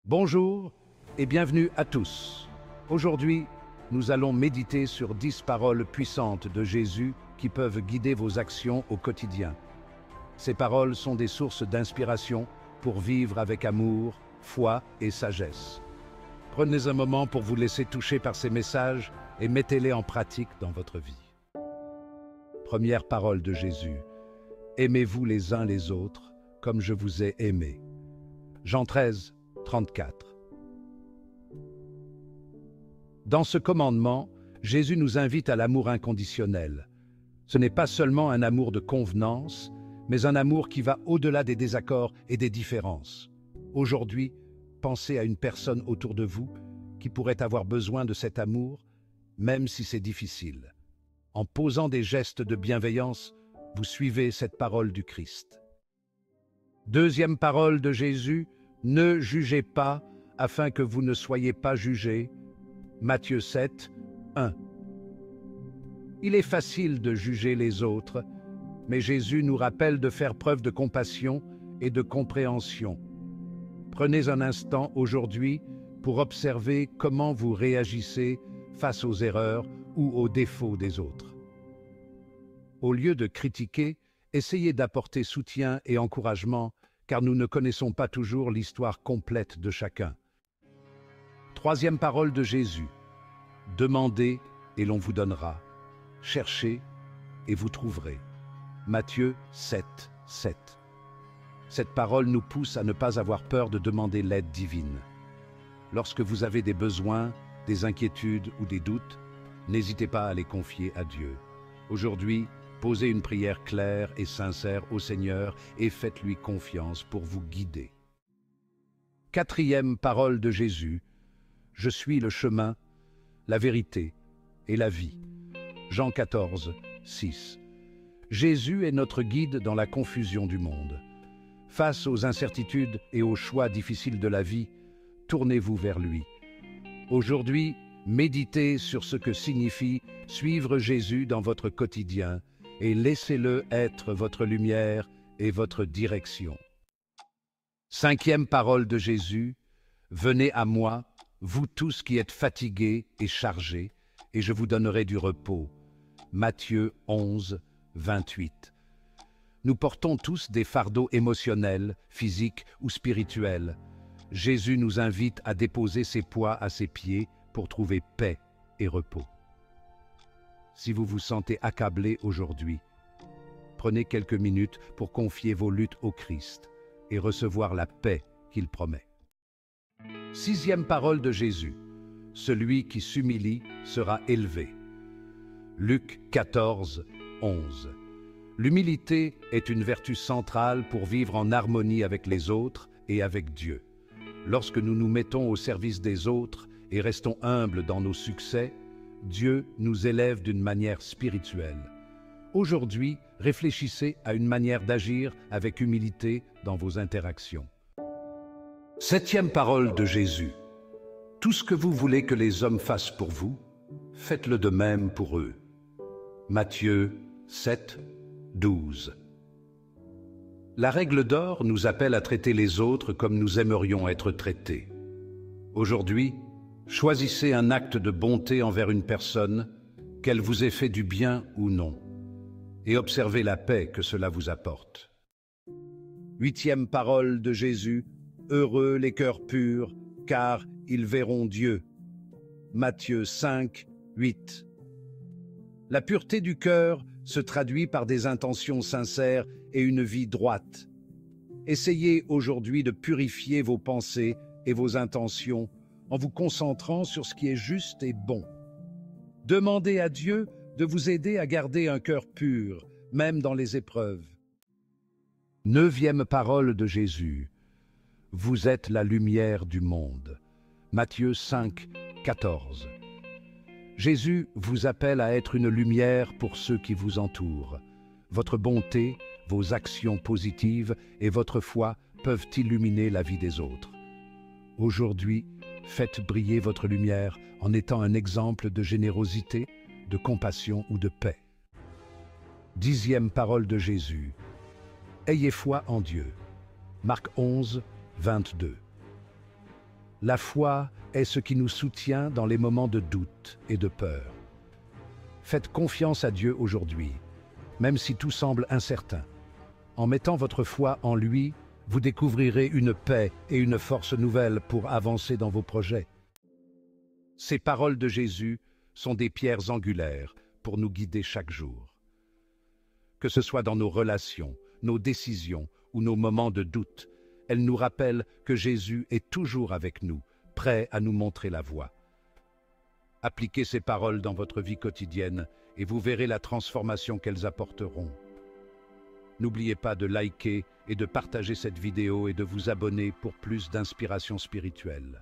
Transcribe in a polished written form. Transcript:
Bonjour et bienvenue à tous. Aujourd'hui, nous allons méditer sur 10 paroles puissantes de Jésus qui peuvent guider vos actions au quotidien. Ces paroles sont des sources d'inspiration pour vivre avec amour, foi et sagesse. Prenez un moment pour vous laisser toucher par ces messages et mettez-les en pratique dans votre vie. Première parole de Jésus. Aimez-vous les uns les autres comme je vous ai aimé. Jean 13, 34. Dans ce commandement, Jésus nous invite à l'amour inconditionnel. Ce n'est pas seulement un amour de convenance, mais un amour qui va au-delà des désaccords et des différences. Aujourd'hui, pensez à une personne autour de vous qui pourrait avoir besoin de cet amour, même si c'est difficile. En posant des gestes de bienveillance, vous suivez cette parole du Christ. Deuxième parole de Jésus, ne jugez pas afin que vous ne soyez pas jugés. Matthieu 7, 1. Il est facile de juger les autres, mais Jésus nous rappelle de faire preuve de compassion et de compréhension. Prenez un instant aujourd'hui pour observer comment vous réagissez face aux erreurs ou aux défauts des autres. Au lieu de critiquer, essayez d'apporter soutien et encouragement, car nous ne connaissons pas toujours l'histoire complète de chacun. Troisième parole de Jésus. Demandez et l'on vous donnera. Cherchez et vous trouverez. Matthieu 7, 7. Cette parole nous pousse à ne pas avoir peur de demander l'aide divine. Lorsque vous avez des besoins, des inquiétudes ou des doutes, n'hésitez pas à les confier à Dieu. Aujourd'hui, posez une prière claire et sincère au Seigneur et faites-lui confiance pour vous guider. Quatrième parole de Jésus. Je suis le chemin, la vérité et la vie. Jean 14, 6. Jésus est notre guide dans la confusion du monde. Face aux incertitudes et aux choix difficiles de la vie, tournez-vous vers lui. Aujourd'hui, méditez sur ce que signifie suivre Jésus dans votre quotidien et laissez-le être votre lumière et votre direction. Cinquième parole de Jésus. Venez à moi, vous tous qui êtes fatigués et chargés, et je vous donnerai du repos. Matthieu 11, 28. Nous portons tous des fardeaux émotionnels, physiques ou spirituels. Jésus nous invite à déposer ses poids à ses pieds pour trouver paix et repos. Si vous vous sentez accablé aujourd'hui, prenez quelques minutes pour confier vos luttes au Christ et recevoir la paix qu'il promet. Sixième parole de Jésus. Celui qui s'humilie sera élevé. Luc 14, 11. L'humilité est une vertu centrale pour vivre en harmonie avec les autres et avec Dieu. Lorsque nous nous mettons au service des autres et restons humbles dans nos succès, Dieu nous élève d'une manière spirituelle. Aujourd'hui, réfléchissez à une manière d'agir avec humilité dans vos interactions. Septième parole de Jésus. Tout ce que vous voulez que les hommes fassent pour vous, faites-le de même pour eux. Matthieu 7, 12. La règle d'or nous appelle à traiter les autres comme nous aimerions être traités. Aujourd'hui, choisissez un acte de bonté envers une personne, qu'elle vous ait fait du bien ou non, et observez la paix que cela vous apporte. Huitième parole de Jésus. Heureux les cœurs purs, car ils verront Dieu. Matthieu 5, 8. La pureté du cœur se traduit par des intentions sincères et une vie droite. Essayez aujourd'hui de purifier vos pensées et vos intentions en vous concentrant sur ce qui est juste et bon. Demandez à Dieu de vous aider à garder un cœur pur, même dans les épreuves. Neuvième parole de Jésus. Vous êtes la lumière du monde. Matthieu 5, 14. Jésus vous appelle à être une lumière pour ceux qui vous entourent. Votre bonté, vos actions positives et votre foi peuvent illuminer la vie des autres. Aujourd'hui, faites briller votre lumière en étant un exemple de générosité, de compassion ou de paix. Dixième parole de Jésus. Ayez foi en Dieu. Marc 11, 22. La foi est ce qui nous soutient dans les moments de doute et de peur. Faites confiance à Dieu aujourd'hui, même si tout semble incertain. En mettant votre foi en lui, vous découvrirez une paix et une force nouvelles pour avancer dans vos projets. Ces paroles de Jésus sont des pierres angulaires pour nous guider chaque jour. Que ce soit dans nos relations, nos décisions ou nos moments de doute, elles nous rappellent que Jésus est toujours avec nous, prêt à nous montrer la voie. Appliquez ces paroles dans votre vie quotidienne et vous verrez la transformation qu'elles apporteront. N'oubliez pas de liker et de partager cette vidéo et de vous abonner pour plus d'inspiration spirituelle.